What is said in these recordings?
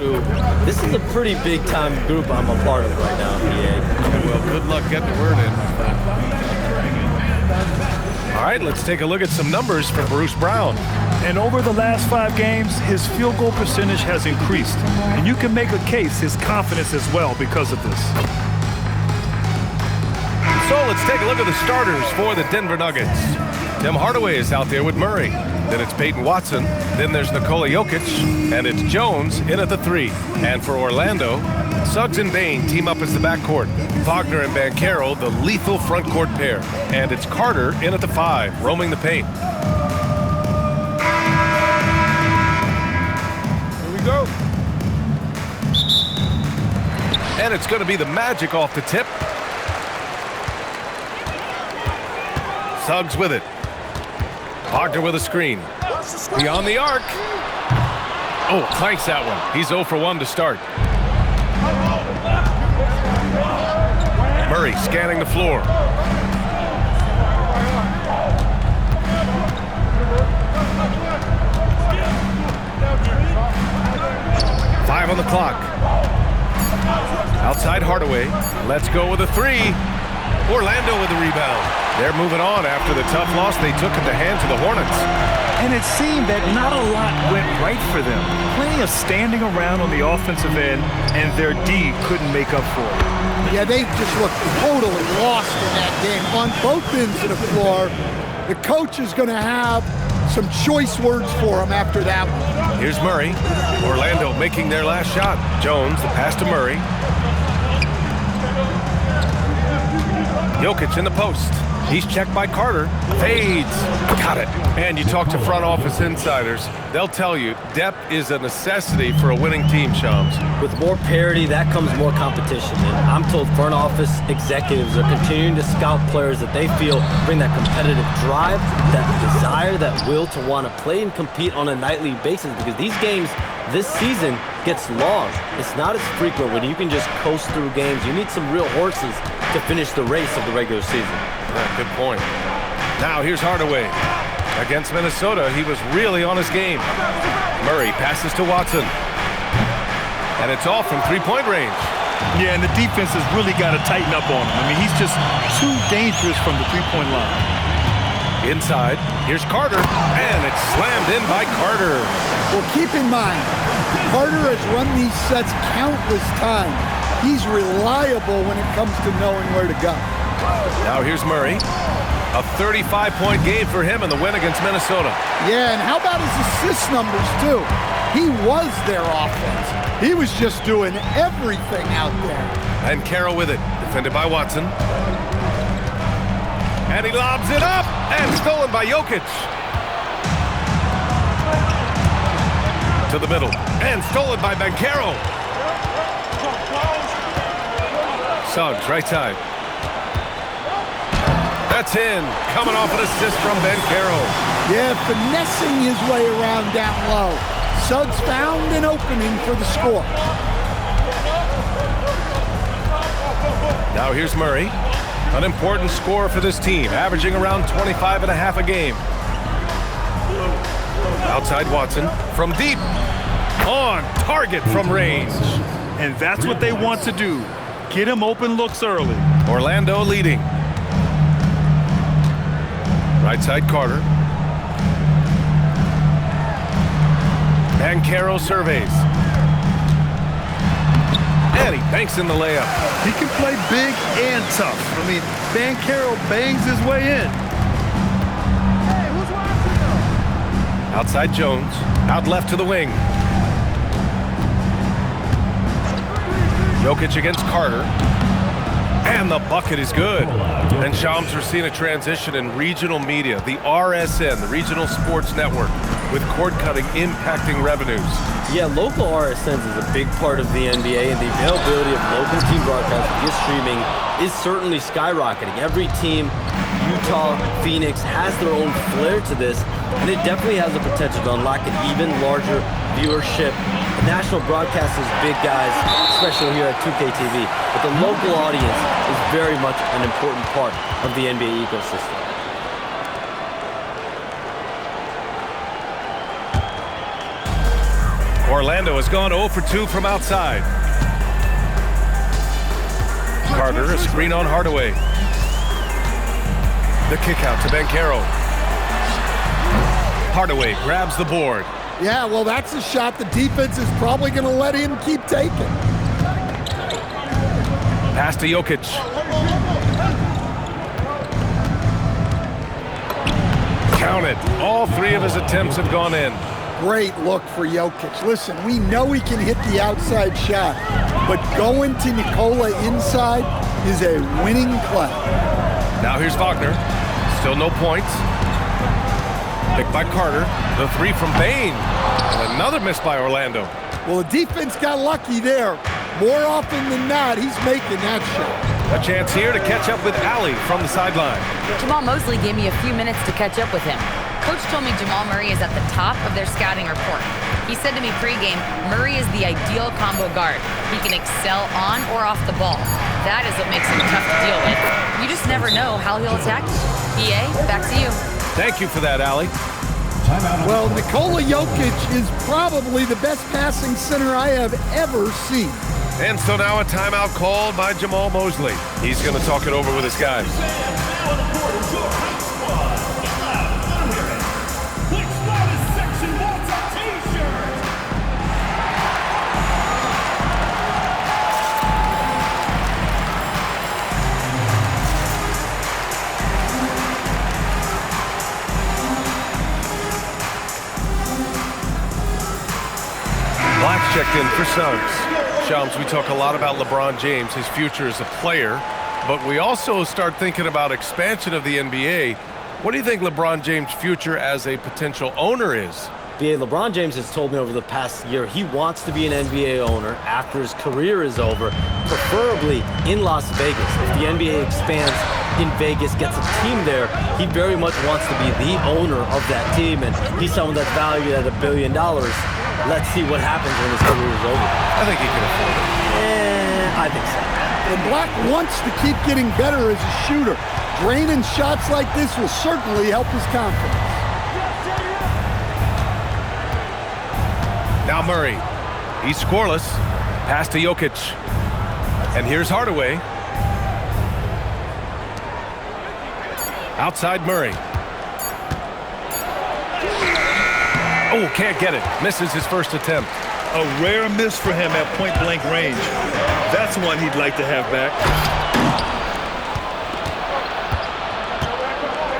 This is a pretty big time group I'm a part of right now, PA. Well, good luck getting the word in, my friend. All right, let's take a look at some numbers for Bruce Brown. And over the last 5 games, his field goal percentage has increased. And you can make a case his confidence as well because of this. So let's take a look at the starters for the Denver Nuggets. Tim Hardaway is out there with Murray. Then it's Peyton Watson. Then there's Nikola Jokic. And it's Jones in at the 3. And for Orlando, Suggs and Bane team up as the backcourt. Wagner and Banchero, the lethal front court pair. And it's Carter in at the 5, roaming the paint. Here we go. And it's going to be the Magic off the tip. Suggs with it. Wagner with a screen. Beyond the arc. Oh, clanks that one. He's 0 for 1 to start. Murray scanning the floor. Five on the clock. Outside Hardaway. Let's go with a 3. Orlando with the rebound. They're moving on after the tough loss they took at the hands of the Hornets. And it seemed that not a lot went right for them. Plenty of standing around on the offensive end, and their D couldn't make up for it. Yeah, they just looked totally lost in that game on both ends of the floor. The coach is going to have some choice words for him after that one. Here's Murray. Orlando making their last shot. Jones, the pass to Murray. Jokic in the post. He's checked by Carter. Fades. Got it. And you talk to front office insiders, they'll tell you depth is a necessity for a winning team, Shams. With more parity, that comes more competition. And I'm told front office executives are continuing to scout players that they feel bring that competitive drive, that desire, that will to want to play and compete on a nightly basis, because these games this season gets long. It's not as frequent when you can just coast through games. You need some real horses to finish the race of the regular season. Yeah, good point. Now here's Hardaway. Against Minnesota, he was really on his game. Murray passes to Watson. And it's off from three-point range. Yeah, and the defense has really got to tighten up on him. I mean, he's just too dangerous from the three-point line. Inside, here's Carter, and it's slammed in by Carter. Well, keep in mind, Carter has run these sets countless times. He's reliable when it comes to knowing where to go. Now here's Murray. A 35-point game for him in the win against Minnesota. Yeah, and how about his assist numbers, too? He was their offense. He was just doing everything out there. And Carroll with it, defended by Watson. And he lobs it up, and stolen by Jokic. To the middle, and stolen by Banchero. Suggs, right side. That's in, coming off an assist from Banchero. Yeah, finessing his way around down low. Suggs found an opening for the score. Now here's Murray. An important score for this team, averaging around 25 and a half a game. Outside Watson, from deep. On target from range. And that's what they want to do. Get him open looks early. Orlando leading. Right side Carter. Banchero surveys. And he banks in the layup. He can play big and tough. I mean, Banchero bangs his way in. Outside Jones. Out left to the wing. Jokic against Carter. And the bucket is good. And Shams, we're seeing a transition in regional media. The RSN, the Regional Sports Network, with cord cutting impacting revenues. Yeah, local RSNs is a big part of the NBA, and the availability of local team broadcasts via streaming is certainly skyrocketing. Every team, Utah, Phoenix, has their own flair to this, and it definitely has the potential to unlock an even larger viewership. The national broadcast is big, guys, especially here at 2K TV, but the local audience is very much an important part of the NBA ecosystem. Orlando has gone 0 for 2 from outside. Carter, a screen on Hardaway. The kick out to Banchero. Hardaway grabs the board. Yeah, well, that's a shot the defense is probably going to let him keep taking. Pass to Jokic. Count it. All 3 of his attempts have gone in. Great look for Jokic. Listen, we know he can hit the outside shot, but going to Nikola inside is a winning play. Now here's Wagner. Still no points. Picked by Carter. The 3 from Bane. And another miss by Orlando. Well, the defense got lucky there. More often than not, he's making that shot. A chance here to catch up with Allie from the sideline. Jamahl Mosley gave me a few minutes to catch up with him. Coach told me Jamal Murray is at the top of their scouting report. He said to me pregame, Murray is the ideal combo guard. He can excel on or off the ball. That is what makes him tough to deal with. You just never know how he'll attack you. PA, back to you. Thank you for that, Allie. Well, Nikola Jokic is probably the best passing center I have ever seen. And so now a timeout called by Jamahl Mosley. He's going to talk it over with his guys. Black's checked in for Suggs. Shams, we talk a lot about LeBron James, his future as a player, but we also start thinking about expansion of the NBA. What do you think LeBron James' future as a potential owner is? BA, LeBron James has told me over the past year he wants to be an NBA owner after his career is over, preferably in Las Vegas. If the NBA expands in Vegas, gets a team there, he very much wants to be the owner of that team, and he's someone that's valued at $1 billion. Let's see what happens when his career is over. I think he can afford it. I think so. And Black wants to keep getting better as a shooter. Draining shots like this will certainly help his confidence. Now Murray. He's scoreless. Pass to Jokic. And here's Hardaway. Outside Murray. Oh, can't get it. Misses his first attempt. A rare miss for him at point-blank range. That's one he'd like to have back.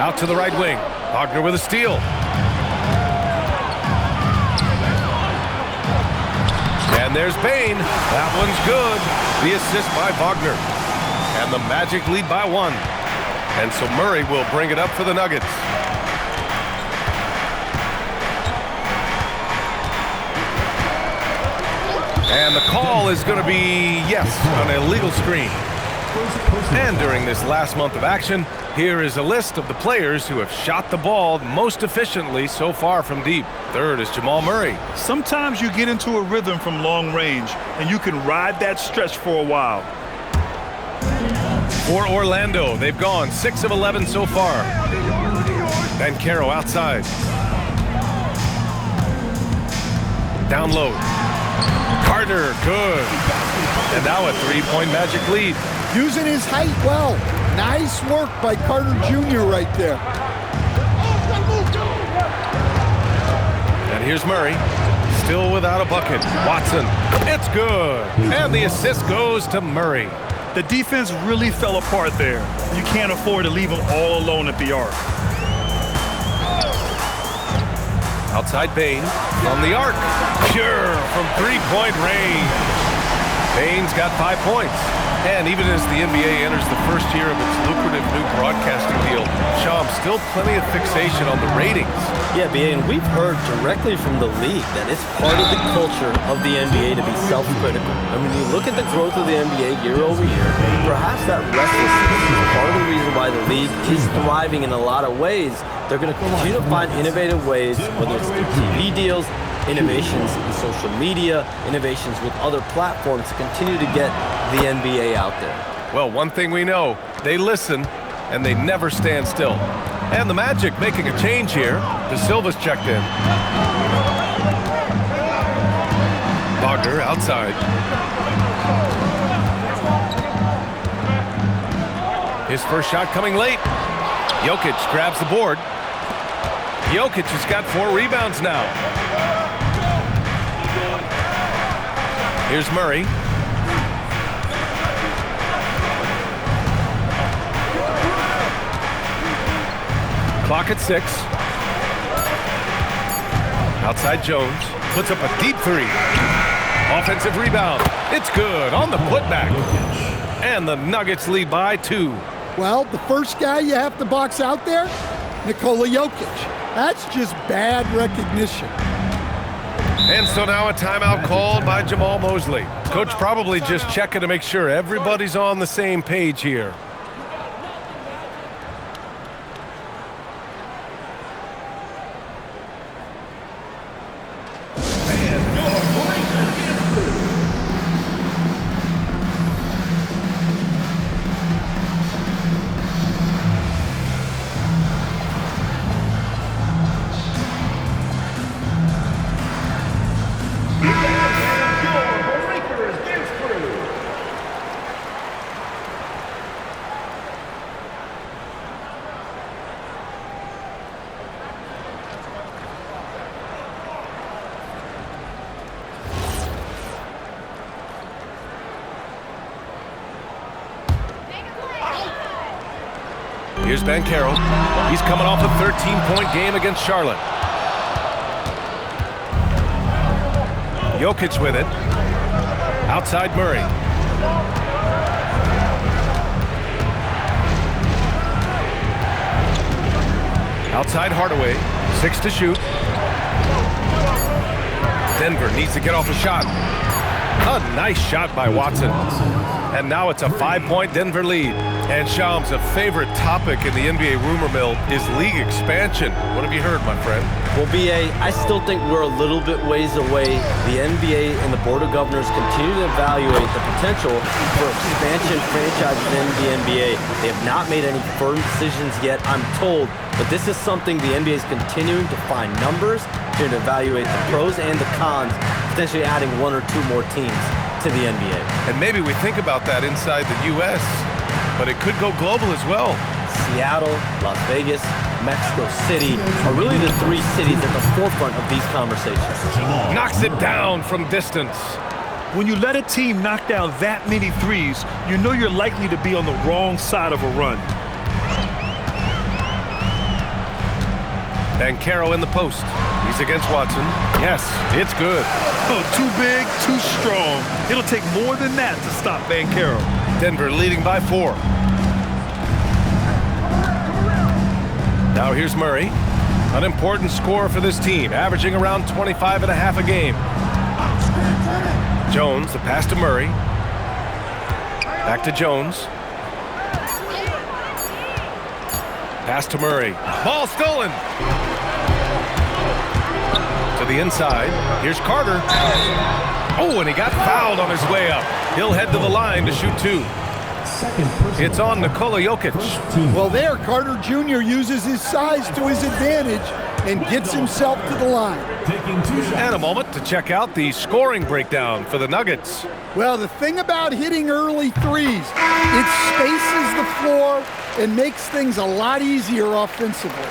Out to the right wing. Wagner with a steal. And there's Bane. That one's good. The assist by Wagner. And the Magic lead by 1. And so Murray will bring it up for the Nuggets. And the call is going to be, yes, an illegal screen. And during this last month of action, here is a list of the players who have shot the ball most efficiently so far from deep. Third is Jamal Murray. Sometimes you get into a rhythm from long range, and you can ride that stretch for a while. For Orlando, they've gone 6 of 11 so far. Banchero outside. Down low. Carter, good. And now a 3-point Magic lead. Using his height well. Nice work by Carter Jr. right there. And here's Murray. Still without a bucket. Watson. It's good. And the assist goes to Murray. The defense really fell apart there. You can't afford to leave them all alone at the arc. Outside Bane from the arc. Pure from 3-point range. Bane's got 5 points. And even as the NBA enters the first year of its lucrative new broadcasting deal, Shams, still plenty of fixation on the ratings. Yeah, BA, and we've heard directly from the league that it's part of the culture of the NBA to be self-critical. I mean, you look at the growth of the NBA year over year, perhaps that restlessness is part of the reason why the league is thriving in a lot of ways. They're going to continue to find innovative ways, whether it's through TV deals, innovations in social media, innovations with other platforms to continue to get the NBA out there. Well, one thing we know, they listen and they never stand still. And the Magic making a change here. De Silva's checked in. Wagner outside. His first shot coming late. Jokic grabs the board. Jokic has got 4 rebounds now. Here's Murray. Clock at 6. Outside Jones. Puts up a deep 3. Offensive rebound. It's good on the putback. And the Nuggets lead by 2. Well, the first guy you have to box out there, Nikola Jokic. That's just bad recognition. And so now a timeout called by Jamal Mosley. Coach probably just checking to make sure everybody's on the same page here. Here's Banchero. He's coming off a 13-point game against Charlotte. Jokic with it. Outside Murray. Outside Hardaway. 6 to shoot. Denver needs to get off a shot. A nice shot by Watson. And now it's a 5-point Denver lead. And Shams, a favorite topic in the NBA rumor mill is league expansion. What have you heard, my friend? Well, BA, I still think we're a little bit ways away. The NBA and the Board of Governors continue to evaluate the potential for expansion franchises in the NBA. They have not made any firm decisions yet, I'm told, but this is something the NBA is continuing to find numbers, to evaluate the pros and the cons, potentially adding 1 or 2 more teams to the NBA. And maybe we think about that inside the U.S., but it could go global as well. Seattle, Las Vegas, Mexico City are really the 3 cities at the forefront of these conversations. Knocks it down from distance. When you let a team knock down that many threes, you know you're likely to be on the wrong side of a run. Banchero in the post. He's against Watson. Yes, it's good. Oh, too big, too strong. It'll take more than that to stop Banchero. Denver leading by 4. Now here's Murray. An important scorer for this team, averaging around 25 and a half a game. Jones, the pass to Murray. Back to Jones. Pass to Murray. Ball stolen. To the inside. Here's Carter. Oh, and he got fouled on his way up. He'll head to the line to shoot 2. It's on Nikola Jokic. Well, there, Carter Jr. uses his size to his advantage and gets himself to the line. And a moment to check out the scoring breakdown for the Nuggets. Well, the thing about hitting early threes, it spaces the floor and makes things a lot easier offensively.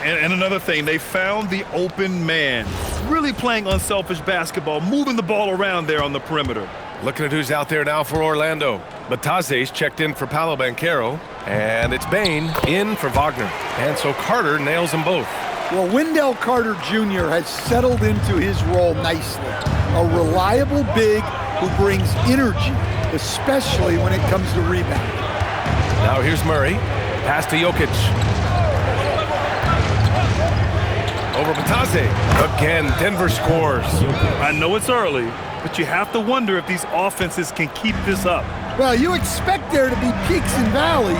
And another thing, they found the open man. Really playing unselfish basketball, moving the ball around there on the perimeter. Looking at who's out there now for Orlando. Bataze's checked in for Paolo Banchero. And it's Bane in for Wagner. And so Carter nails them both. Well, Wendell Carter Jr. has settled into his role nicely. A reliable big who brings energy, especially when it comes to rebounding. Now here's Murray. Pass to Jokic. Over Bataze. Again, Denver scores. I know it's early, but you have to wonder if these offenses can keep this up. Well, you expect there to be peaks and valleys,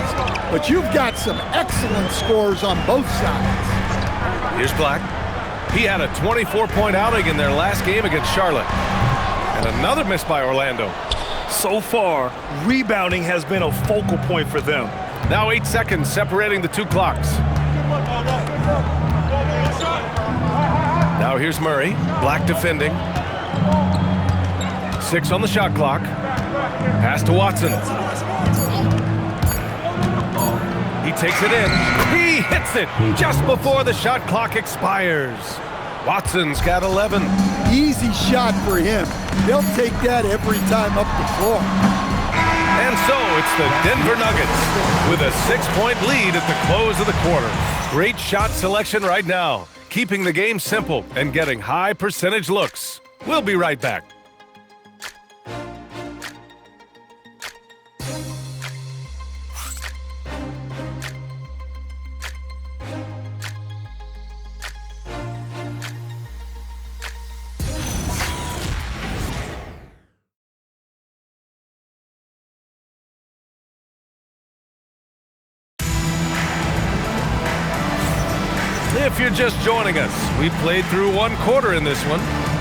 but you've got some excellent scores on both sides. Here's Black. He had a 24-point outing in their last game against Charlotte. And another miss by Orlando. So far, rebounding has been a focal point for them. Now 8 seconds separating the 2 clocks. Now here's Murray. Black defending. 6 on the shot clock. Pass to Watson. He takes it in. He hits it just before the shot clock expires. Watson's got 11. Easy shot for him. They'll take that every time up the floor. And so it's the Denver Nuggets with a 6-point lead at the close of the quarter. Great shot selection right now, keeping the game simple and getting high percentage looks. We'll be right back. If you're just joining us, we played through one quarter in this one.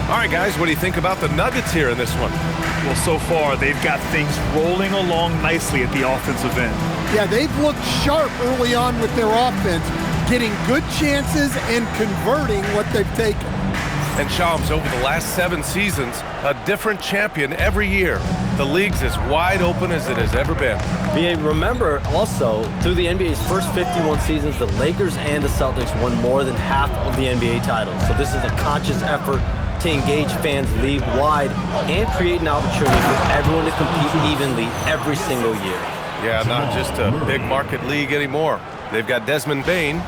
All right, guys, what do you think about the Nuggets here in this one? Well, so far, they've got things rolling along nicely at the offensive end. Yeah, they've looked sharp early on with their offense, getting good chances and converting what they've taken. And Shams, over the last 7 seasons, a different champion every year. The league's as wide open as it has ever been. Remember also, through the NBA's first 51 seasons, the Lakers and the Celtics won more than half of the NBA titles. So this is a conscious effort to engage fans league-wide and create an opportunity for everyone to compete evenly every single year. Yeah, not just a big market league anymore. They've got Desmond Bane.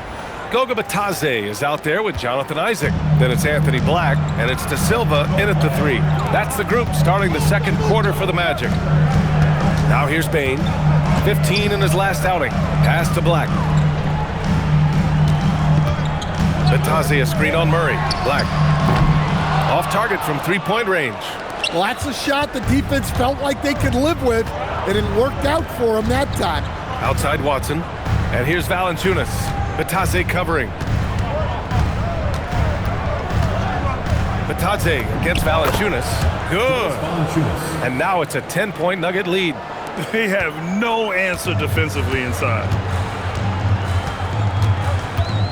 Goga Bitadze is out there with Jonathan Isaac. Then it's Anthony Black, and it's De Silva in at the 3. That's the group starting the second quarter for the Magic. Now here's Bane. 15 in his last outing. Pass to Black. Bitadze a screen on Murray. Black. Off target from 3-point range. Well, that's a shot the defense felt like they could live with, and it worked out for them that time. Outside Watson. And here's Valanciunas. Bitadze covering. Bitadze against Valanciunas. Good. And now it's a 10-point Nugget lead. They have no answer defensively inside.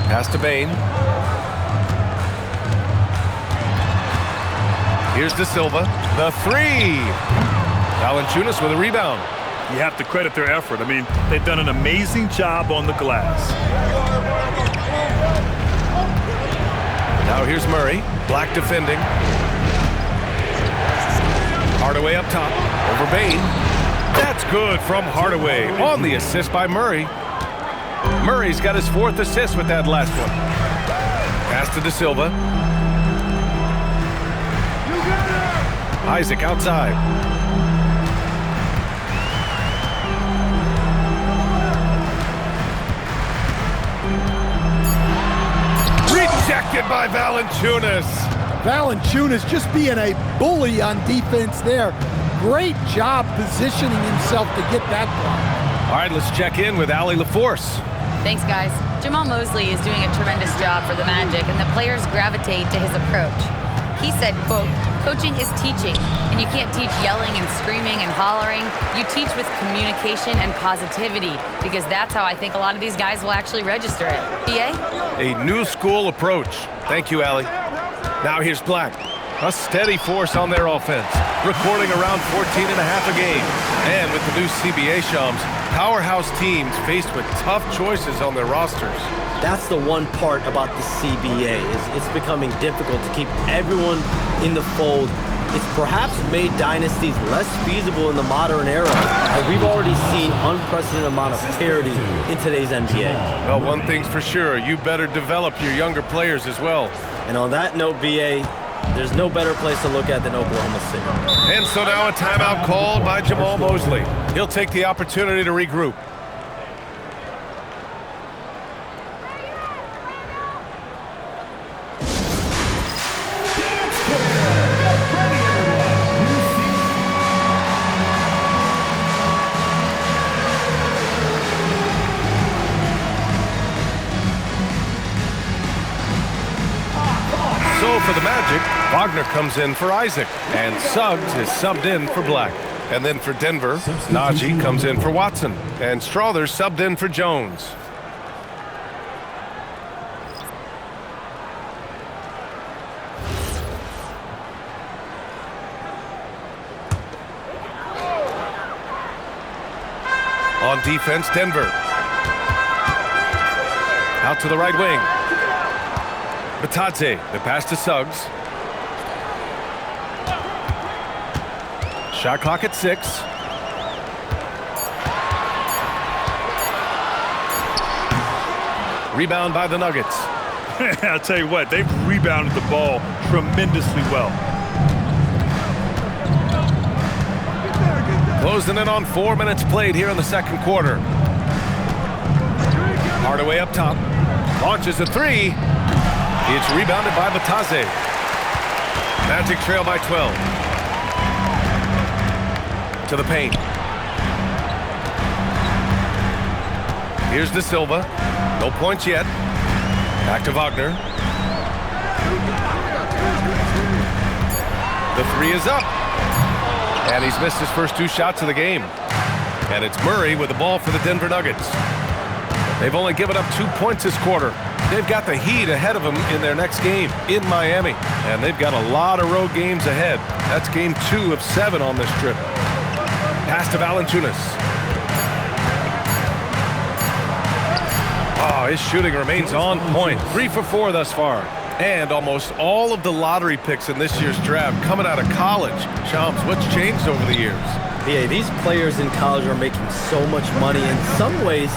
Pass to Bane. Here's De Silva. The 3. Valanciunas with a rebound. You have to credit their effort. I mean, they've done an amazing job on the glass. Now here's Murray. Black defending. Hardaway up top. Over Bane. That's good from Hardaway on the assist by Murray. Murray's got his 4th assist with that last one. Pass to De Silva. Isaac outside. Rejected by Valanciunas. Valanciunas just being a bully on defense there. Great job positioning himself to get that block. All right, let's check in with Allie LaForce. Thanks, guys. Jamal Mosley is doing a tremendous job for the Magic, and the players gravitate to his approach. He said, quote, "Coaching is teaching, and you can't teach yelling and screaming and hollering. You teach with communication and positivity, because that's how I think a lot of these guys will actually register it." BA? A new school approach. Thank you, Allie. Now here's Black. A steady force on their offense, recording around 14 and a half a game. And with the new CBA, Shams, powerhouse teams faced with tough choices on their rosters. That's the one part about the CBA, is it's becoming difficult to keep everyone in the fold. It's perhaps made dynasties less feasible in the modern era, and we've already seen unprecedented amount of parity in today's NBA. Well, one thing's for sure, you better develop your younger players as well. And on that note, BA, there's no better place to look at than Oklahoma City. And so now a timeout called by Jamal Mosley. He'll take the opportunity to regroup. For the Magic, Wagner comes in for Isaac, and Suggs is subbed in for Black. And then for Denver, Najee comes in for Watson, and Strawther's subbed in for Jones. On defense, Denver. Out to the right wing. Batadze, the pass to Suggs. Shot clock at 6. Rebound by the Nuggets. I'll tell you what, they've rebounded the ball tremendously well. Closing in on 4 minutes played here in the second quarter. Hardaway up top. Launches a 3. It's rebounded by Batadze. Magic trail by 12. To the paint. Here's De Silva. No points yet. Back to Wagner. The 3 is up. And he's missed his first 2 shots of the game. And it's Murray with the ball for the Denver Nuggets. They've only given up 2 points this quarter. They've got the Heat ahead of them in their next game in Miami. And they've got a lot of road games ahead. That's game 2 of 7 on this trip. Pass to Valanciunas. Oh, his shooting remains on point. 3 for 4 thus far. And almost all of the lottery picks in this year's draft coming out of college. Shams, what's changed over the years? Yeah, these players in college are making so much money. In some ways,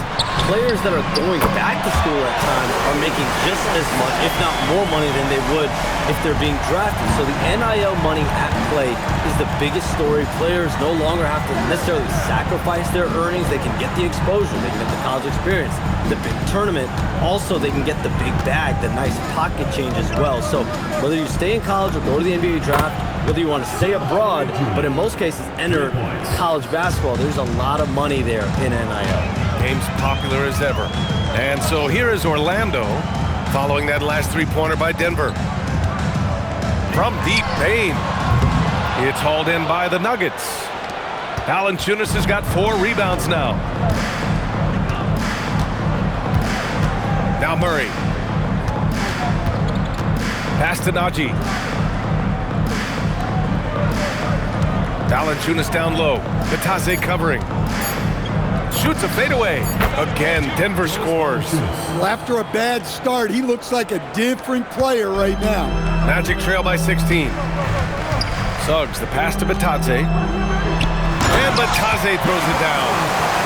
players that are going back to school at times are making just as much, if not more money than they would if they're being drafted. So the NIL money at play is the biggest story. Players no longer have to necessarily sacrifice their earnings. They can get the exposure. They can get the college experience, the big tournament. Also, they can get the big bag, the nice pocket change as well. So whether you stay in college or go to the NBA draft, whether you want to stay abroad, but in most cases enter college basketball, there's a lot of money there in NIL. Game's popular as ever. And so here is Orlando following that last 3-pointer by Denver. From deep Payne. It's hauled in by the Nuggets. Valanciunas has got 4 rebounds now. Now Murray. Pass to Najee. Valanciunas down low. Batadze covering. Shoots a fadeaway. Again, Denver scores. Well, after a bad start, he looks like a different player right now. Magic trail by 16. Suggs, the pass to Batadze. And Batadze throws it down.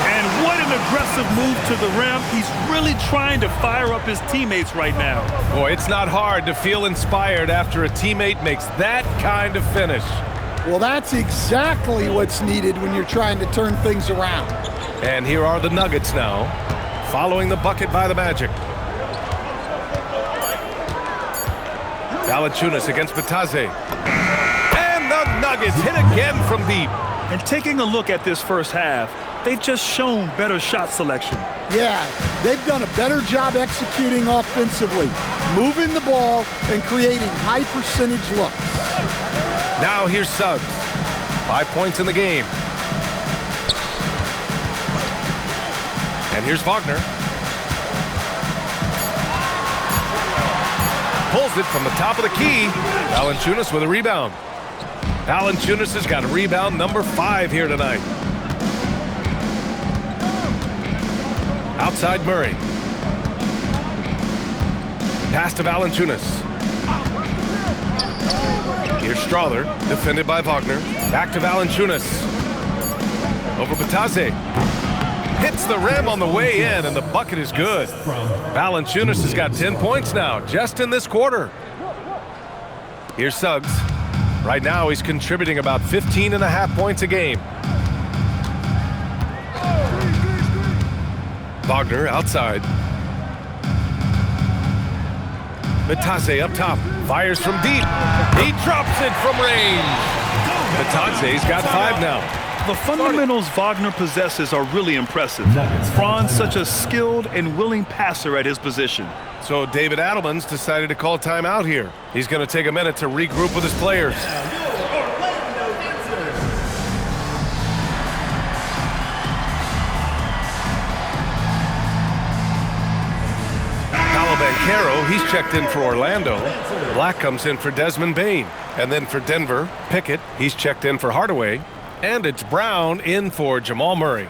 And what an aggressive move to the rim. He's really trying to fire up his teammates right now. Boy, it's not hard to feel inspired after a teammate makes that kind of finish. Well, that's exactly what's needed when you're trying to turn things around. And here are the Nuggets now, following the bucket by the Magic. Valanciunas against Batadze. And the Nuggets hit again from deep. And taking a look at this first half, they've just shown better shot selection. Yeah, they've done a better job executing offensively, moving the ball and creating high percentage looks. Now here's Suggs. 5 points in the game. And here's Wagner. Pulls it from the top of the key. Valanciunas with a rebound. Valanciunas has got rebound number 5 here tonight. Outside Murray. Pass to Valanciunas. Here's Strawther, defended by Wagner. Back to Valanciunas. Over Batadze. Hits the rim on the way in, and the bucket is good. Valanciunas has got 10 points now, just in this quarter. Here's Suggs. Right now, he's contributing about 15.5 points a game. Wagner outside. Batadze up top. Fires from deep. He drops it from range. Batadze's got 5 now. The fundamentals Wagner possesses are really impressive. Franz such a skilled and willing passer at his position. So David Adelman's decided to call timeout here. He's going to take a minute to regroup with his players. Banchero, he's checked in for Orlando. Black comes in for Desmond Bane. And then for Denver, Pickett, he's checked in for Hardaway. And it's Brown in for Jamal Murray.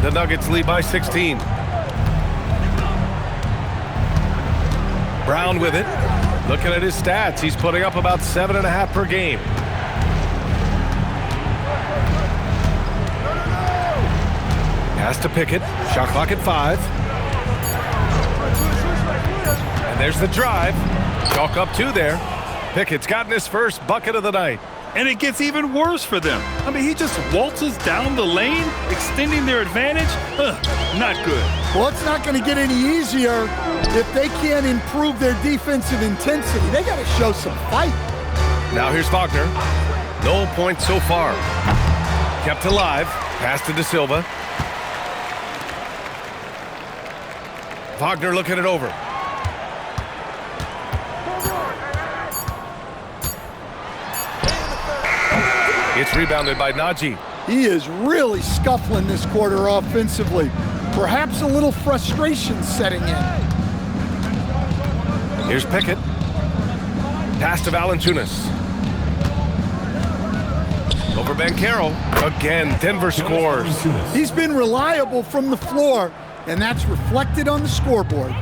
The Nuggets lead by 16. Brown with it. Looking at his stats, he's putting up about 7.5 per game. Pass to Pickett. Shot clock at 5. And there's the drive. Chalk up 2 there. Pickett's gotten his first bucket of the night. And it gets even worse for them. I mean, he just waltzes down the lane, extending their advantage. Not good. Well, it's not going to get any easier if they can't improve their defensive intensity. They got to show some fight. Now here's Wagner. No points so far. Kept alive. Pass to De Silva. Wagner looking it over. It's rebounded by Najee. He is really scuffling this quarter offensively. Perhaps a little frustration setting in. Here's Pickett. Pass to Valanciunas. Over Banchero. Again, Denver scores. He's been reliable from the floor, and that's reflected on the scoreboard.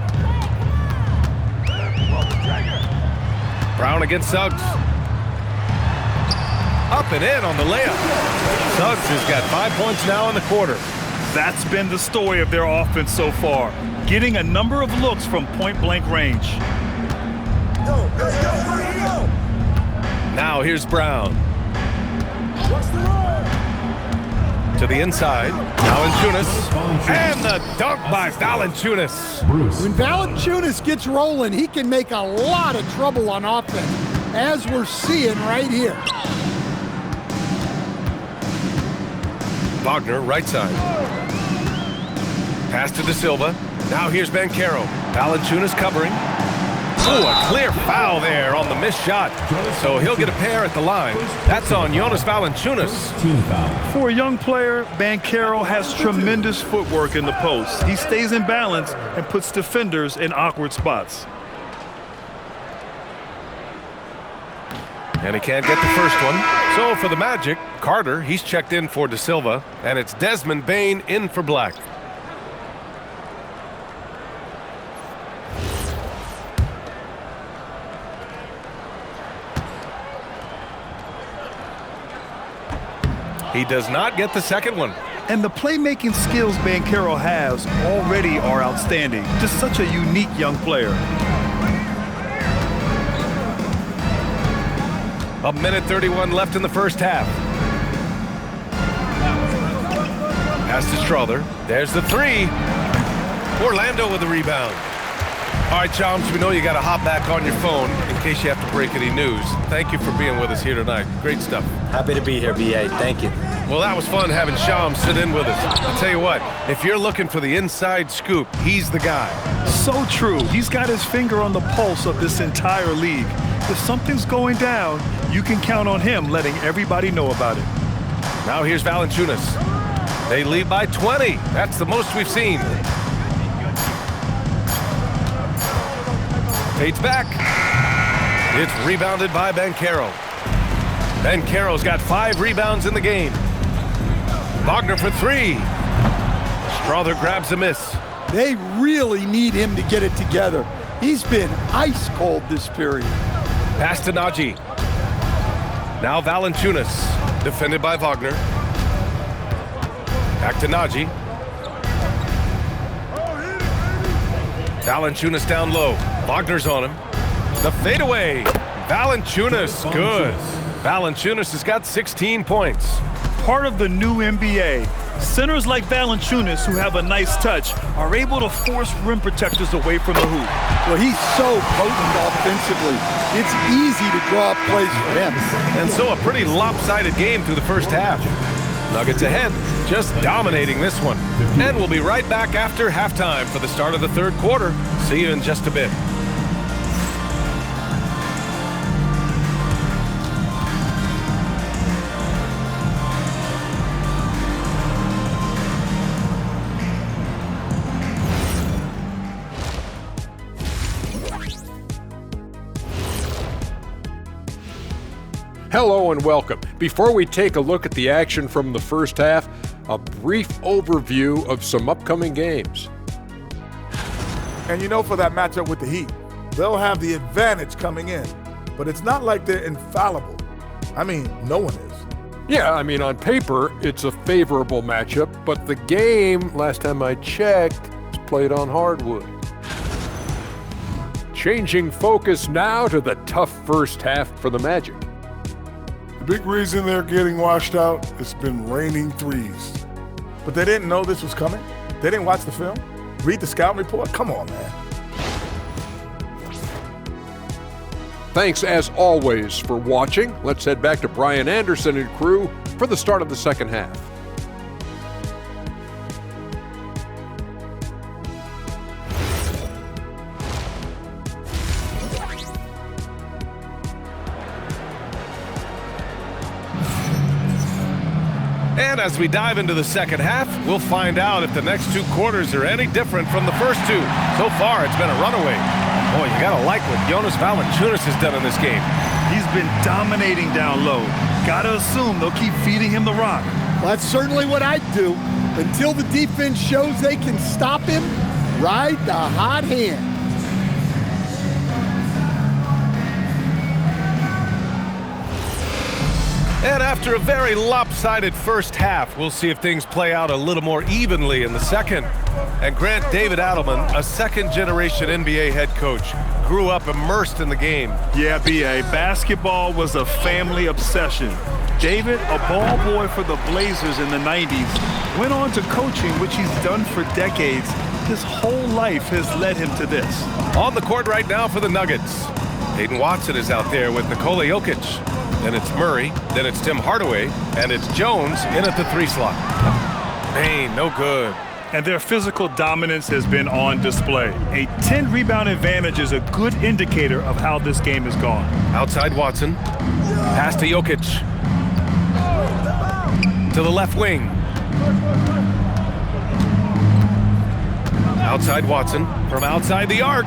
Brown against Suggs. Up and in on the layup. Suggs has got 5 points now in the quarter. That's been the story of their offense so far, getting a number of looks from point-blank range. Now here's Brown. To the inside. Valanciunas. And the dunk by Valanciunas. When Valanciunas gets rolling, he can make a lot of trouble on offense, as we're seeing right here. Wagner, right side. Pass to De Silva. Now here's Banchero. Valanciunas covering. Oh, a clear foul there on the missed shot. So he'll get a pair at the line. That's on Jonas Valanciunas. For a young player, Banchero has tremendous footwork in the post. He stays in balance and puts defenders in awkward spots. And he can't get the first one. So for the Magic, Carter, he's checked in for De Silva. And it's Desmond Bane in for Black. He does not get the second one. And the playmaking skills Banchero has already are outstanding. Just such a unique young player. A minute 31 left in the first half. Pass to Strother. There's the 3. Orlando with the rebound. All right, Chomps, we know you got to hop back on your phone in case you have to break any news. Thank you for being with us here tonight. Great stuff. Happy to be here, B.A. Thank you. Well, that was fun having Shams sit in with us. I'll tell you what, if you're looking for the inside scoop, he's the guy. So true. He's got his finger on the pulse of this entire league. If something's going down, you can count on him letting everybody know about it. Now here's Valanciunas. They lead by 20. That's the most we've seen. Fades back. It's rebounded by Banchero. Banchero's got 5 rebounds in the game. Wagner for 3. Strother grabs a miss. They really need him to get it together. He's been ice cold this period. Pass to Najee. Now Valanciunas, defended by Wagner. Back to Najee. Valanciunas down low. Wagner's on him. The fadeaway. Valanciunas, good. Valanciunas has got 16 points. Part of the new NBA, centers like Valanciunas, who have a nice touch, are able to force rim protectors away from the hoop. Well, he's so potent offensively. It's easy to draw up plays for him. And so a pretty lopsided game through the first half. Nuggets ahead, just dominating this one. And we'll be right back after halftime for the start of the third quarter. See you in just a bit. Hello and welcome. Before we take a look at the action from the first half, a brief overview of some upcoming games. And you know, for that matchup with the Heat, they'll have the advantage coming in. But it's not like they're infallible. I mean, no one is. Yeah, I mean, on paper, it's a favorable matchup, but the game, last time I checked, is played on hardwood. Changing focus now to the tough first half for the Magic. The big reason they're getting washed out, it's been raining threes. But they didn't know this was coming? They didn't watch the film? Read the scouting report? Come on, man. Thanks, as always, for watching. Let's head back to Brian Anderson and crew for the start of the second half. And as we dive into the second half, we'll find out if the next two quarters are any different from the first two. So far, it's been a runaway. Boy, you gotta like what Jonas Valanciunas has done in this game. He's been dominating down low. Gotta assume they'll keep feeding him the rock. Well, that's certainly what I'd do. Until the defense shows they can stop him, ride the hot hand. And after a very lopsided first half, we'll see if things play out a little more evenly in the second. And Grant David Adelman, a second-generation NBA head coach, grew up immersed in the game. Yeah, B.A., basketball was a family obsession. David, a ball boy for the Blazers in the 90s, went on to coaching, which he's done for decades. His whole life has led him to this. On the court right now for the Nuggets, Peyton Watson is out there with Nikola Jokic. Then it's Murray, then it's Tim Hardaway, and it's Jones in at the 3 slot. Bane, no good. And their physical dominance has been on display. A 10-rebound advantage is a good indicator of how this game has gone. Outside Watson, pass to Jokic. To the left wing. Outside Watson, from outside the arc.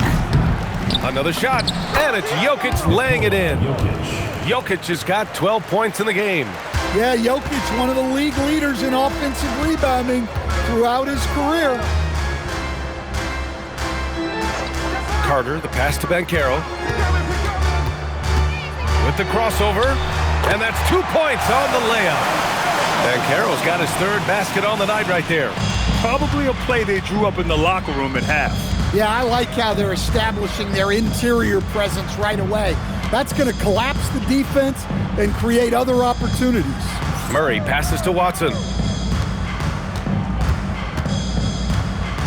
Another shot, and it's Jokic laying it in. Jokic has got 12 points in the game. Yeah, Jokic, one of the league leaders in offensive rebounding throughout his career. Carter, the pass to Banchero. With the crossover, and that's 2 points on the layup. Banchero's got his third basket on the night right there. Probably a play they drew up in the locker room at half. Yeah, I like how they're establishing their interior presence right away. That's going to collapse the defense and create other opportunities. Murray passes to Watson.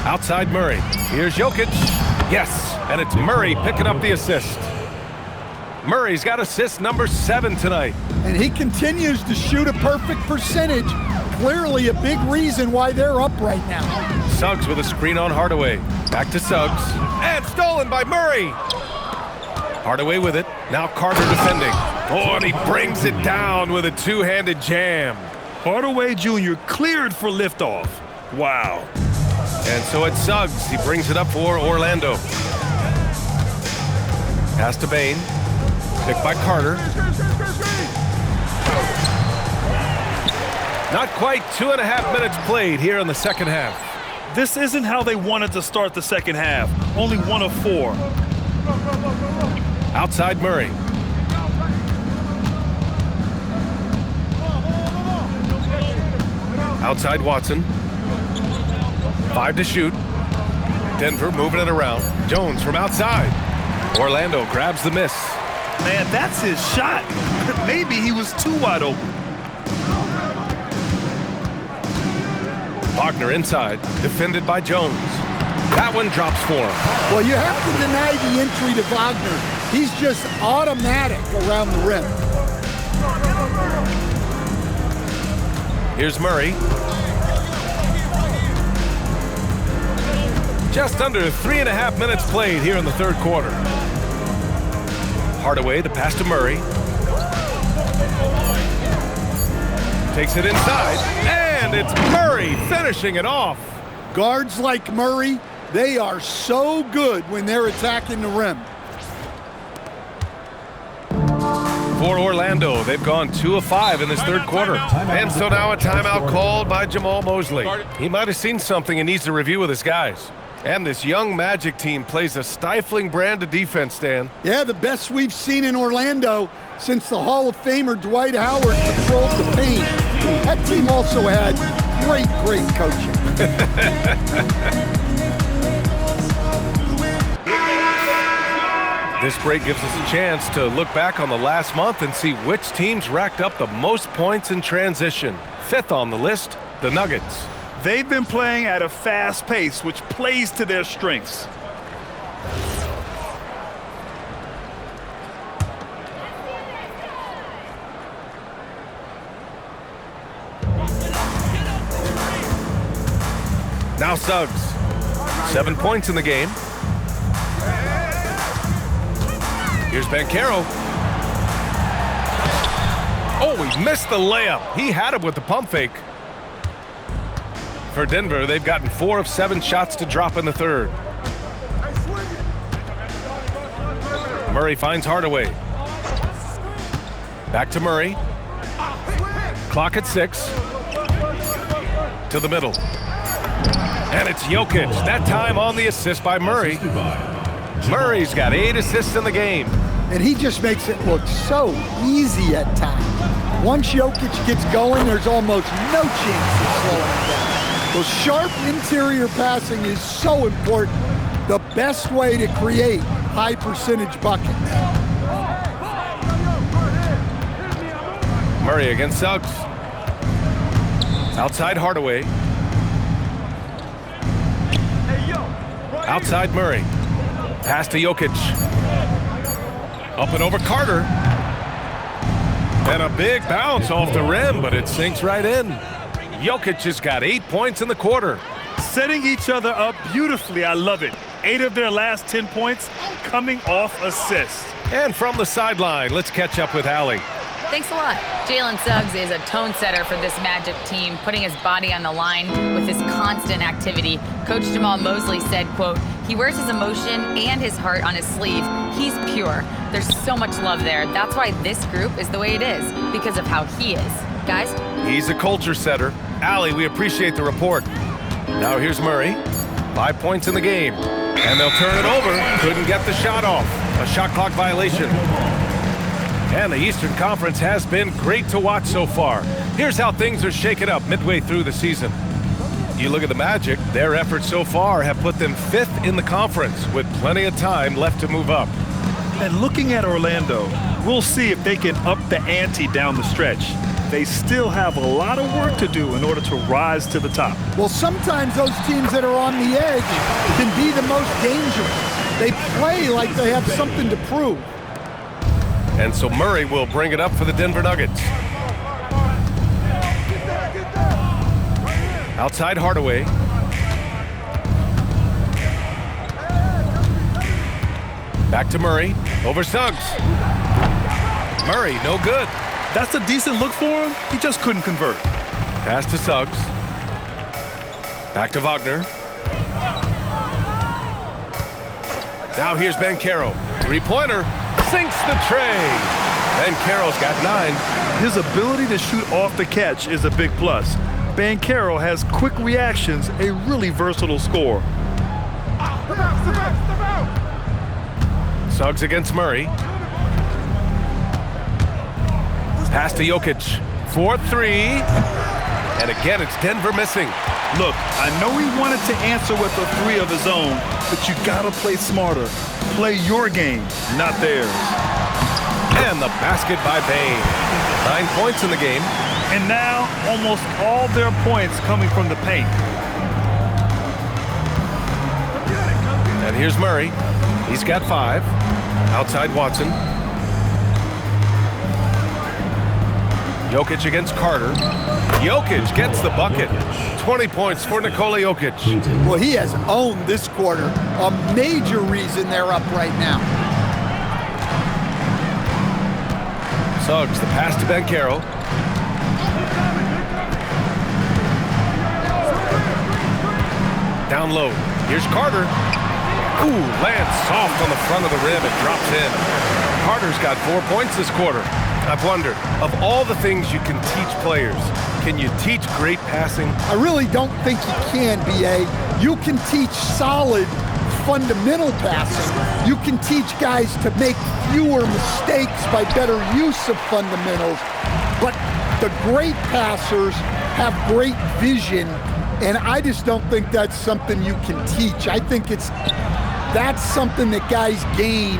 Outside Murray. Here's Jokic. Yes, and it's Murray picking up the assist. Murray's got assist number 7 tonight. And he continues to shoot a perfect percentage. Clearly a big reason why they're up right now. Suggs with a screen on Hardaway. Back to Suggs. And stolen by Murray. Hardaway with it. Now Carter defending. Oh, and he brings it down with a two-handed jam. Hardaway Jr. cleared for liftoff. Wow. And so it's Suggs. He brings it up for Orlando. Pass to Bane. Picked by Carter. Not quite 2.5 minutes played here in the second half. This isn't how they wanted to start the second half. Only 1 of 4. Outside Murray. Outside Watson. 5 to shoot. Denver moving it around. Jones from outside. Orlando grabs the miss. Man, that's his shot. Maybe he was too wide open. Wagner inside, defended by Jones. That one drops for him. Well, you have to deny the entry to Wagner. He's just automatic around the rim. Here's Murray. Just under 3.5 minutes played here in the third quarter. Hardaway, the pass to Murray. Takes it inside, and it's Murray finishing it off. Guards like Murray, they are so good when they're attacking the rim. For Orlando, they've gone 2 of 5 in this third quarter. And so now a timeout called by Jamal Mosley. He might have seen something and needs to review with his guys. And this young Magic team plays a stifling brand of defense, Dan. Yeah, the best we've seen in Orlando since the Hall of Famer Dwight Howard controlled the paint. That team also had great coaching. This break gives us a chance to look back on the last month and see which teams racked up the most points in transition. 5th on the list, the Nuggets. They've been playing at a fast pace, which plays to their strengths. Now Suggs. 7 points in the game. Here's Banchero. Oh, he missed the layup. He had it with the pump fake. For Denver, they've gotten 4 of 7 shots to drop in the third. Murray finds Hardaway. Back to Murray. Clock at 6. To the middle. And it's Jokic. That time on the assist by Murray. Murray's got 8 assists in the game. And he just makes it look so easy at times. Once Jokic gets going, there's almost no chance of slowing him down. Well, sharp interior passing is so important. The best way to create high percentage buckets. Murray against Suggs. Outside Hardaway. Outside Murray. Pass to Jokic. Up and over Carter. And a big bounce off the rim, but it sinks right in. Jokic has got 8 points in the quarter. Setting each other up beautifully. I love it. 8 of their last 10 points coming off assists. And from the sideline, let's catch up with Allie. Thanks a lot. Jalen Suggs is a tone setter for this Magic team, putting his body on the line with his constant activity. Coach Jamal Mosley said, quote, "He wears his emotion and his heart on his sleeve. He's pure. There's so much love there. That's why this group is the way it is, because of how he is." Guys? He's a culture setter. Allie, we appreciate the report. Now here's Murray. 5 points in the game. And they'll turn it over. Couldn't get the shot off. A shot clock violation. And the Eastern Conference has been great to watch so far. Here's how things are shaken up midway through the season. You look at the Magic, their efforts so far have put them 5th in the conference with plenty of time left to move up. And looking at Orlando, we'll see if they can up the ante down the stretch. They still have a lot of work to do in order to rise to the top. Well, sometimes those teams that are on the edge can be the most dangerous. They play like they have something to prove. And so Murray will bring it up for the Denver Nuggets. Outside Hardaway. Back to Murray. Over Suggs. Murray, no good. That's a decent look for him. He just couldn't convert. Pass to Suggs. Back to Wagner. Now here's Banchero. 3-pointer. Sinks the tray. Banchero's got 9. His ability to shoot off the catch is a big plus. Banchero has quick reactions, a really versatile scorer. Suggs against Murray. Pass to Jokic. 4-3. And again, it's Denver missing. Look, I know he wanted to answer with a 3 of his own, but you gotta play smarter. Play your game, not theirs. And the basket by Bane. 9 points in the game. And now, almost all their points coming from the paint. And here's Murray. He's got 5. Outside Watson. Jokic against Carter. Jokic gets the bucket. 20 points for Nikola Jokic. Well, he has owned this quarter. A major reason they're up right now. Suggs, the pass to Banchero. Down low. Here's Carter. Ooh, lands soft on the front of the rim. It drops in. Carter's got 4 points this quarter. I've wondered, of all the things you can teach players, can you teach great passing? I really don't think you can, B.A. You can teach solid fundamental passing. You can teach guys to make fewer mistakes by better use of fundamentals. But the great passers have great vision, and I just don't think that's something you can teach. I think that's something that guys gain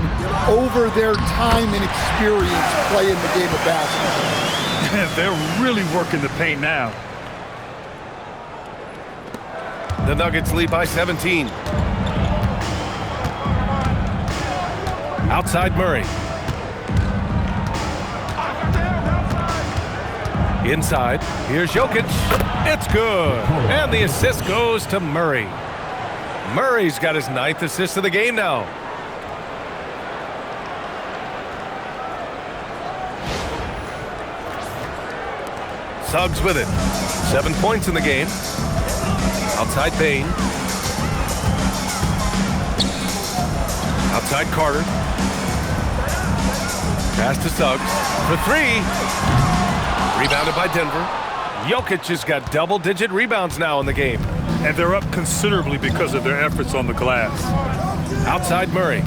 over their time and experience playing the game of basketball. They're really working the paint now. The Nuggets lead by 17. Outside Murray. Inside, here's Jokic. It's good. And the assist goes to Murray. Murray's got his 9th assist of the game now. Suggs with it. 7 points in the game. Outside Bane. Outside Carter. Pass to Suggs for 3. Rebounded by Denver. Jokic has got double-digit rebounds now in the game. And they're up considerably because of their efforts on the glass. Outside Murray.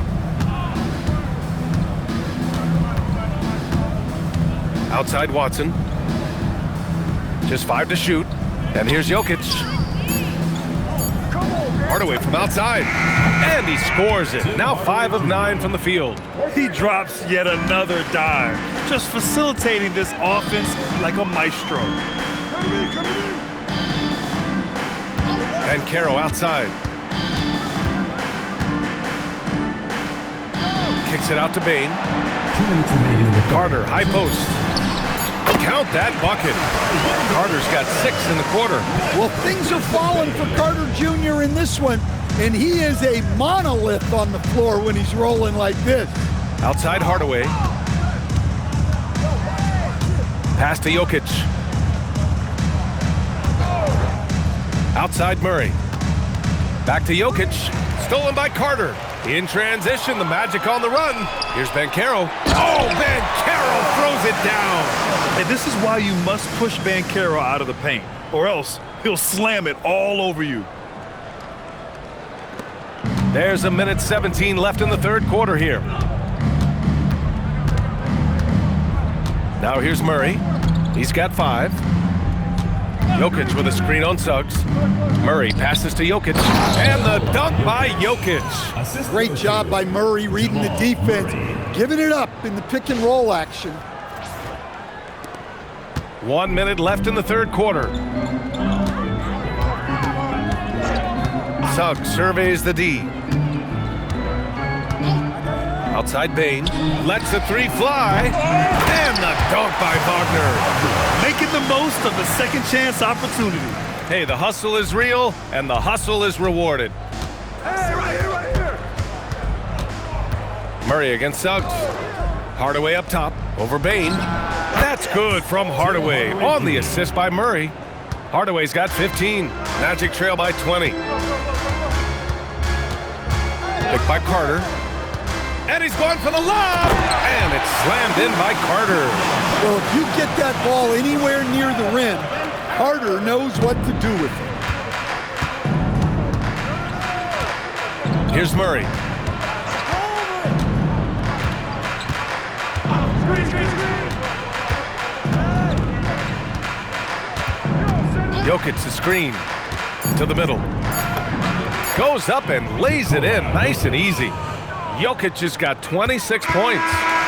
Outside Watson. Just 5 to shoot. And here's Jokic. Hardaway from outside. And he scores it. Now 5 of 9 from the field. He drops yet another dime, just facilitating this offense like a maestro. And Caro outside. Kicks it out to Bane. Carter, high post. Count that bucket. Carter's got 6 in the quarter. Well, things are falling for Carter Jr. in this one, and he is a monolith on the floor when he's rolling like this. Outside Hardaway. Pass to Jokic. Outside Murray. Back to Jokic. Stolen by Carter. In transition, the Magic on the run. Here's Banchero. Oh, Banchero throws it down. And this is why you must push Banchero out of the paint, or else he'll slam it all over you. There's 1:17 left in the third quarter here. Now here's Murray. He's got 5. Jokic with a screen on Suggs. Murray passes to Jokic. And the dunk by Jokic. Great job by Murray reading the defense, giving it up in the pick and roll action. 1 minute left in the third quarter. Suggs surveys the D. Outside Bane. Lets the 3 fly. And the dunk by Wagner. Making the most of the second chance opportunity. Hey, the hustle is real, and the hustle is rewarded. Hey, right here. Murray against Suggs. Hardaway up top, over Bane. That's good from Hardaway on the assist by Murray. Hardaway's got 15. Magic trail by 20. Picked by Carter. And he's going for the lob! And it's slammed in by Carter. Well, if you get that ball anywhere near the rim, Carter knows what to do with it. Here's Murray. Jokic the screen to the middle. Goes up and lays it in nice and easy. Jokic has got 26 points.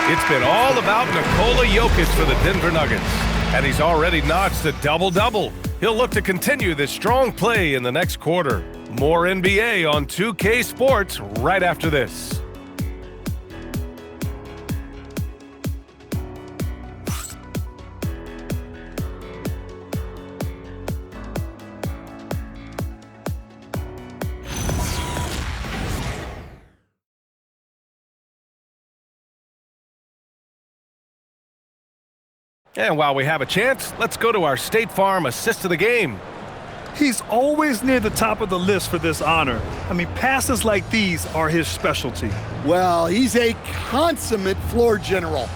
It's been all about Nikola Jokic for the Denver Nuggets. And he's already notched a double-double. He'll look to continue this strong play in the next quarter. More NBA on 2K Sports right after this. And while we have a chance, let's go to our State Farm assist of the game. He's always near the top of the list for this honor. I mean, passes like these are his specialty. Well, he's a consummate floor general.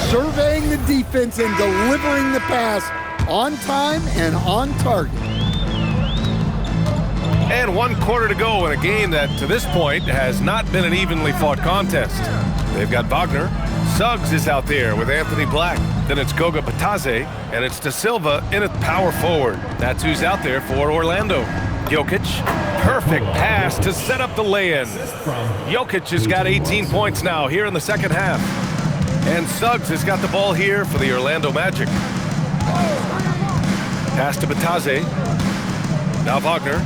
surveying the defense and delivering the pass on time and on target. And 1 quarter to go in a game that, to this point, has not been an evenly fought contest. They've got Wagner. Suggs is out there with Anthony Black. Then it's Goga Bitadze, and it's Da Silva in at power forward. That's who's out there for Orlando. Jokic, perfect pass to set up the lay-in. Jokic has got 18 points now here in the second half. And Suggs has got the ball here for the Orlando Magic. Pass to Bitadze. Now Wagner.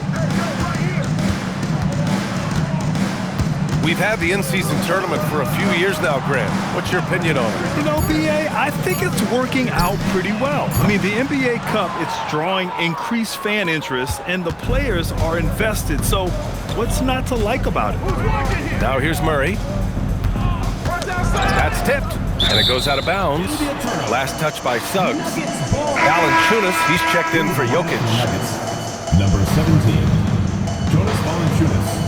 We've had the in-season tournament for a few years now, Grant. What's your opinion on it? You know, BA, I think it's working out pretty well. I mean, the NBA Cup, it's drawing increased fan interest, and the players are invested. So what's not to like about it? Now here's Murray. That's tipped, and it goes out of bounds. Last touch by Suggs. Valanciunas, he's checked in for Jokic. Number 17, Jonas Valanciunas.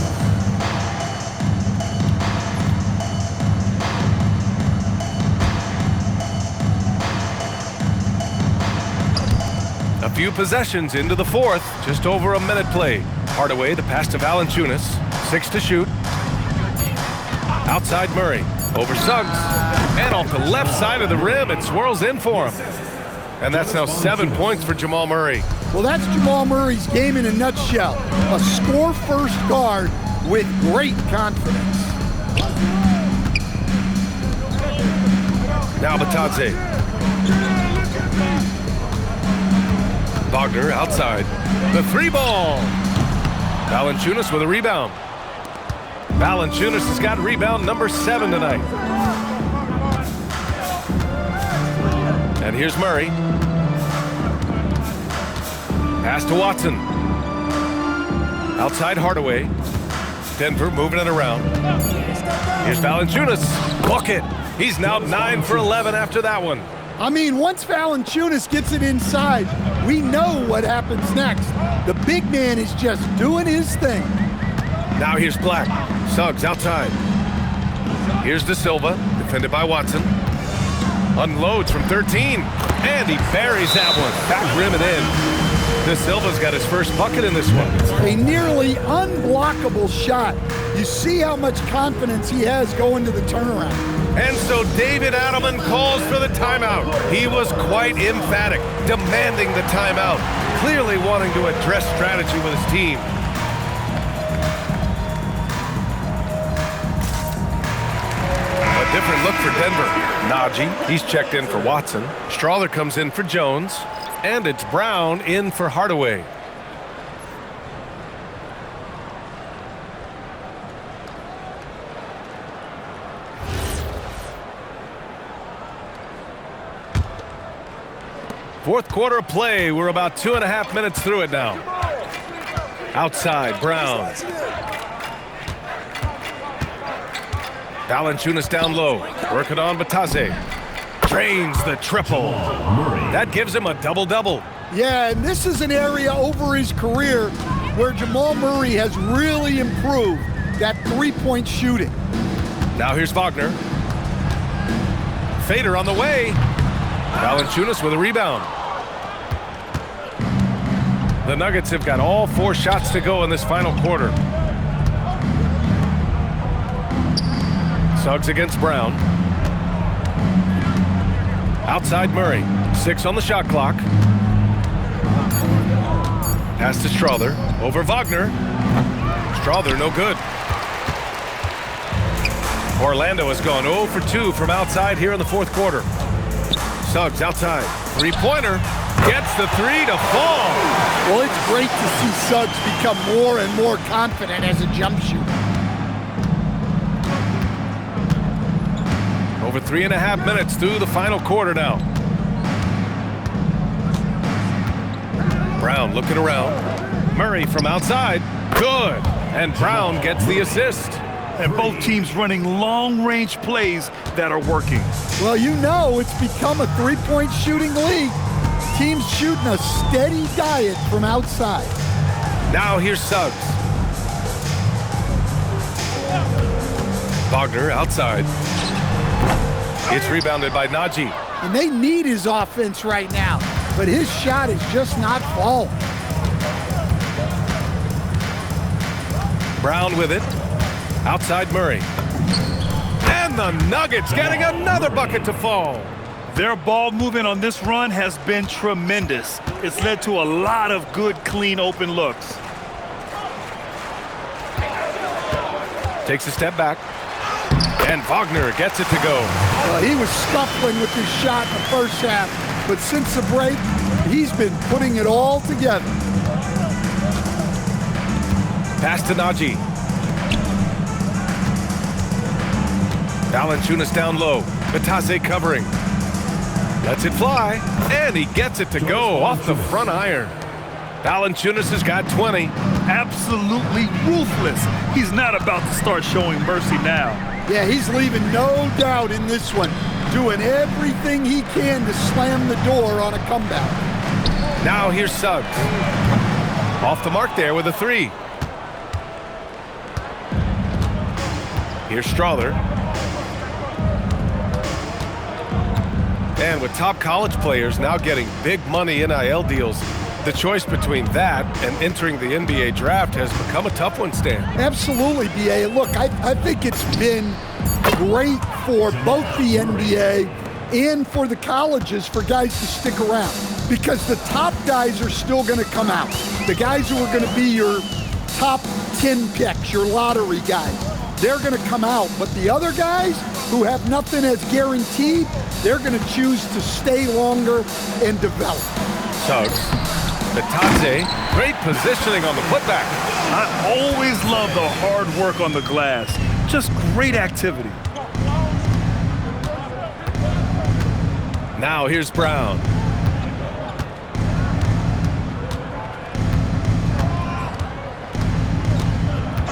A few possessions into the fourth, just over a minute played. Hardaway, the pass to Valanciunas, 6 to shoot. Outside Murray, over Suggs, and off the left side of the rim, it swirls in for him. And that's now 7 points for Jamal Murray. Well, that's Jamal Murray's game in a nutshell. A score-first guard with great confidence. Now Bitadze. Wagner outside. The 3-ball. Valanciunas with a rebound. Valanciunas has got rebound number 7 tonight. And here's Murray. Pass to Watson. Outside Hardaway. Denver moving it around. Here's Valanciunas. Bucket. He's now 9 for 11 after that one. I mean, once Valanciunas gets it inside, we know what happens next. The big man is just doing his thing. Now here's Black. Suggs outside. Here's Da Silva, defended by Watson. Unloads from 13, and he buries that one. Back rim and in. Da Silva's got his first bucket in this one. A nearly unblockable shot. You see how much confidence he has going to the turnaround. And so David Adelman calls for the timeout. He was quite emphatic, demanding the timeout, clearly wanting to address strategy with his team. A different look for Denver. Najee, he's checked in for Watson. Strawther comes in for Jones. And it's Brown in for Hardaway. Fourth quarter of play. We're about 2.5 minutes through it now. Outside, Brown. Valanciunas down low. Working on Bitadze. Drains the triple. That gives him a double-double. Yeah, and this is an area over his career where Jamal Murray has really improved that three-point shooting. Now here's Wagner. Fader on the way. Valanciunas with a rebound. The Nuggets have got all 4 shots to go in this final quarter. Suggs against Brown. Outside Murray. 6 on the shot clock. Pass to Strawther. Over Wagner. Strawther no good. Orlando has gone 0 for 2 from outside here in the fourth quarter. Suggs outside. 3-pointer. Gets the 3 to fall. Well, it's great to see Suggs become more and more confident as a jump shooter. Over 3.5 minutes through the final quarter now. Brown looking around. Murray from outside. Good. And Brown gets the assist. And both teams running long-range plays that are working. Well, you know it's become a three-point shooting league. Teams shooting a steady diet from outside. Now here's Suggs. Wagner outside. It's rebounded by Najee. And they need his offense right now, but his shot is just not falling. Brown with it. Outside Murray. And the Nuggets getting another bucket to fall. Their ball movement on this run has been tremendous. It's led to a lot of good, clean, open looks. Takes a step back. And Wagner gets it to go. He was scuffling with his shot in the first half, but since the break, he's been putting it all together. Pass to Najee. Valanciunas down low. Bitadze covering. Lets it fly, and he gets it to go off the front iron. Valanciunas has got 20. Absolutely ruthless. He's not about to start showing mercy now. Yeah, he's leaving no doubt in this one, doing everything he can to slam the door on a comeback. Now here's Suggs. Off the mark there with a three. Here's Strawther. And with top college players now getting big money NIL deals, the choice between that and entering the NBA draft has become a tough one, Stan. Absolutely, B.A. Look, I think it's been great for both the NBA and for the colleges for guys to stick around, because the top guys are still going to come out. The guys who are going to be your top 10 picks, your lottery guys, they're going to come out. But the other guys who have nothing as guaranteed, they're going to choose to stay longer and develop. Suggs. Bitadze, great positioning on the putback. I always love the hard work on the glass. Just great activity. Now here's Brown.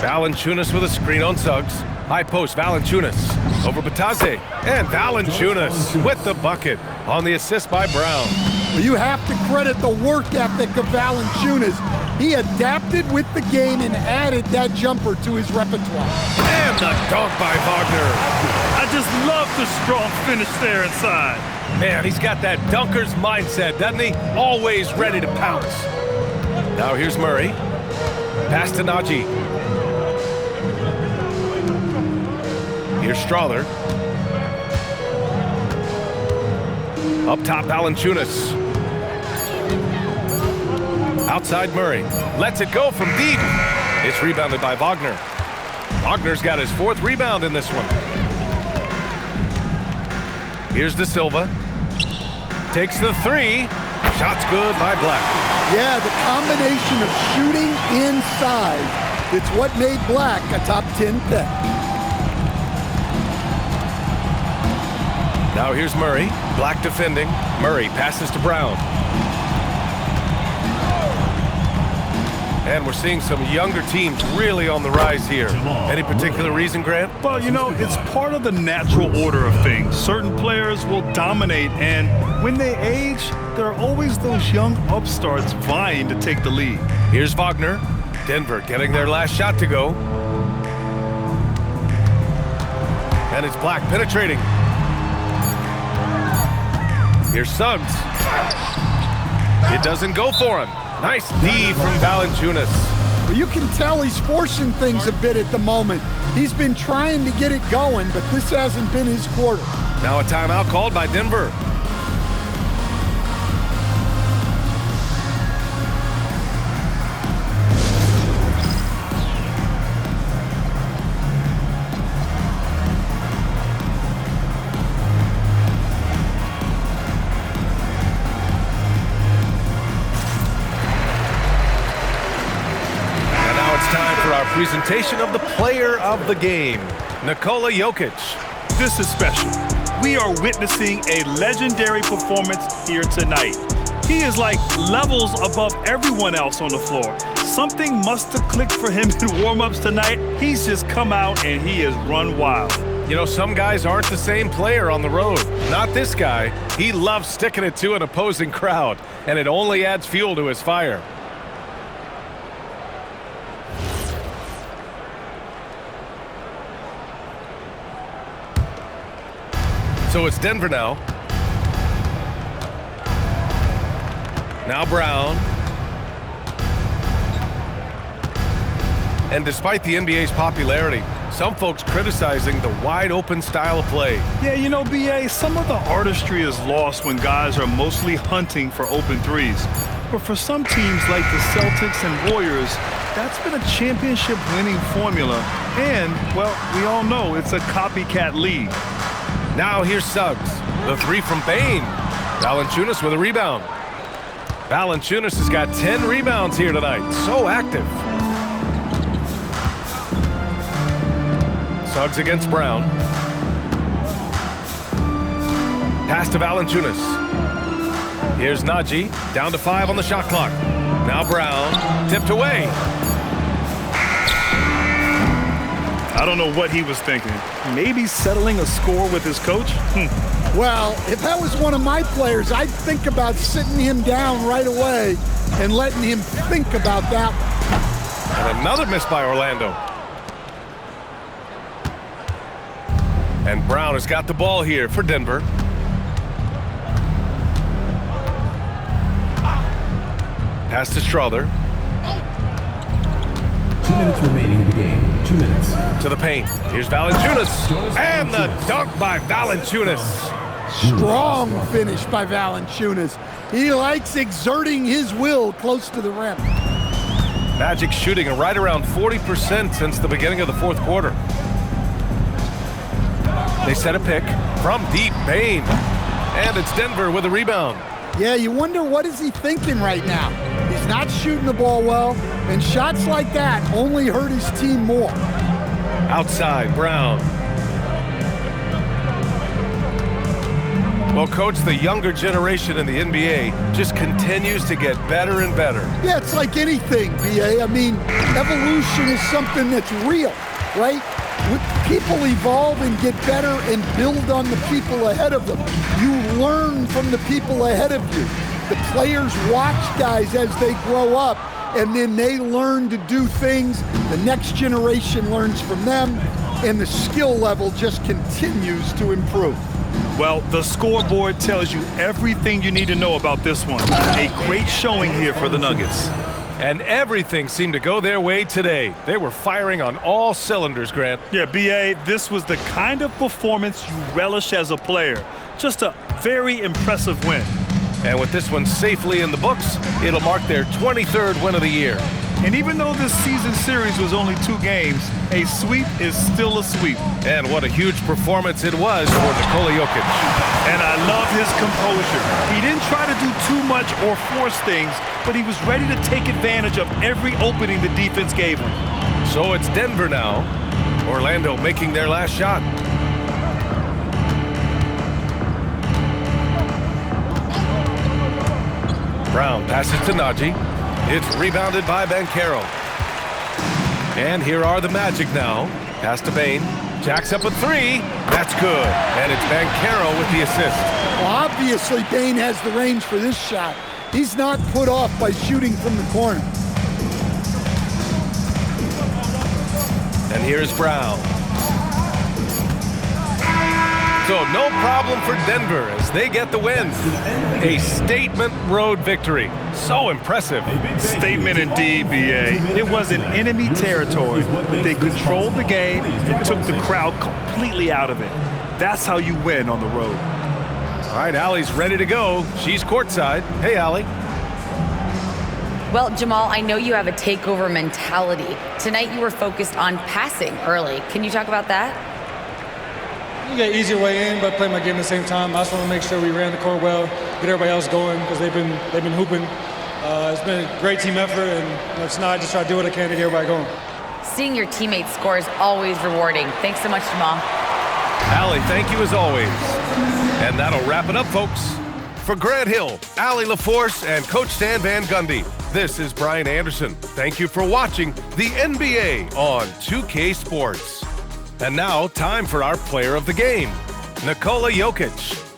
Valanciunas with a screen on Suggs. High post, Valanciunas over Bitadze. And Valanciunas with the bucket on the assist by Brown. Well, you have to credit the work ethic of Valanciunas. He adapted with the game and added that jumper to his repertoire. And the dunk by Wagner. I just love the strong finish there inside. Man, he's got that dunker's mindset, doesn't he? Always ready to pounce. Now here's Murray. Pass to Najee. Here's Strawther. Up top, Valanciunas. Outside Murray. Lets it go from deep. It's rebounded by Wagner. Wagner's got his fourth rebound in this one. Here's De Silva. Takes the three. Shot's good by Black. Yeah, the combination of shooting inside, it's what made Black a top 10 pick. Now here's Murray. Black defending. Murray passes to Brown. And we're seeing some younger teams really on the rise here. Any particular reason, Grant? Well, you know, it's part of the natural order of things. Certain players will dominate, and when they age, there are always those young upstarts vying to take the lead. Here's Wagner. Denver getting their last shot to go. And it's Black penetrating. Here's Suggs. It doesn't go for him. Nice D from Valanciunas. Well, you can tell he's forcing things a bit at the moment. He's been trying to get it going, but this hasn't been his quarter. Now a timeout called by Denver. Presentation of the player of the game, Nikola Jokic. This is special. We are witnessing a legendary performance here tonight. He is like levels above everyone else on the floor. Something must have clicked for him in warm-ups tonight. He's just come out and he has run wild. You know, some guys aren't the same player on the road. Not this guy. He loves sticking it to an opposing crowd, and it only adds fuel to his fire. So it's Denver now. Now Brown. And despite the NBA's popularity, some folks criticizing the wide-open style of play. Yeah, you know, BA, some of the artistry is lost when guys are mostly hunting for open threes. But for some teams like the Celtics and Warriors, that's been a championship-winning formula. And, well, we all know it's a copycat league. Now here's Suggs. The three from Bane. Valanciunas with a rebound. Valanciunas has got 10 rebounds here tonight. So active. Suggs against Brown. Pass to Valanciunas. Here's Najee, down to 5 on the shot clock. Now Brown, tipped away. I don't know what he was thinking. Maybe settling a score with his coach? Well, if that was one of my players, I'd think about sitting him down right away and letting him think about that. And another miss by Orlando. And Brown has got the ball here for Denver. Pass to Strother. 2 minutes remaining in the game. 2 minutes. To the paint. Here's Valanciunas. And the dunk by Valanciunas. Strong finish by Valanciunas. He likes exerting his will close to the rim. Magic shooting right around 40% since the beginning of the fourth quarter. They set a pick from deep. Bane. And it's Denver with a rebound. Yeah, you wonder what is he thinking right now. He's not shooting the ball well, and shots like that only hurt his team more. Outside, Brown. Well, Coach, the younger generation in the NBA just continues to get better and better. Yeah, it's like anything, BA. I mean, evolution is something that's real, right? People evolve and get better and build on the people ahead of them. You learn from the people ahead of you. The players watch guys as they grow up, and then they learn to do things. The next generation learns from them, and the skill level just continues to improve. Well, the scoreboard tells you everything you need to know about this one. A great showing here for the Nuggets. And everything seemed to go their way today. They were firing on all cylinders, Grant. Yeah, BA, this was the kind of performance you relish as a player. Just a very impressive win. And with this one safely in the books, it'll mark their 23rd win of the year. And even though this season series was only 2 games, a sweep is still a sweep. And what a huge performance it was for Nikola Jokic. And I love his composure. He didn't try to do too much or force things, but he was ready to take advantage of every opening the defense gave him. So it's Denver now. Orlando making their last shot. Brown passes to Najee. It's rebounded by Banchero. And here are the Magic now. Pass to Bane. Jacks up a 3. That's good. And it's Banchero with the assist. Well, obviously, Bane has the range for this shot. He's not put off by shooting from the corner. And here's Brown. So no problem for Denver as they get the win. A statement road victory. So impressive. Statement indeed, BA. It was in enemy territory, but they controlled the game and took the crowd completely out of it. That's how you win on the road. All right, Allie's ready to go. She's courtside. Hey, Allie. Well, Jamal, I know you have a takeover mentality. Tonight you were focused on passing early. Can you talk about that? You get easier way in, but play my game at the same time. I just want to make sure we ran the court well, get everybody else going because they've been hooping. It's been a great team effort, and tonight I just try to do what I can to get everybody going. Seeing your teammates score is always rewarding. Thanks so much, Jamal. Allie, thank you as always. And that'll wrap it up, folks. For Grant Hill, Allie LaForce, and Coach Stan Van Gundy, this is Brian Anderson. Thank you for watching the NBA on 2K Sports. And now, time for our player of the game, Nikola Jokic.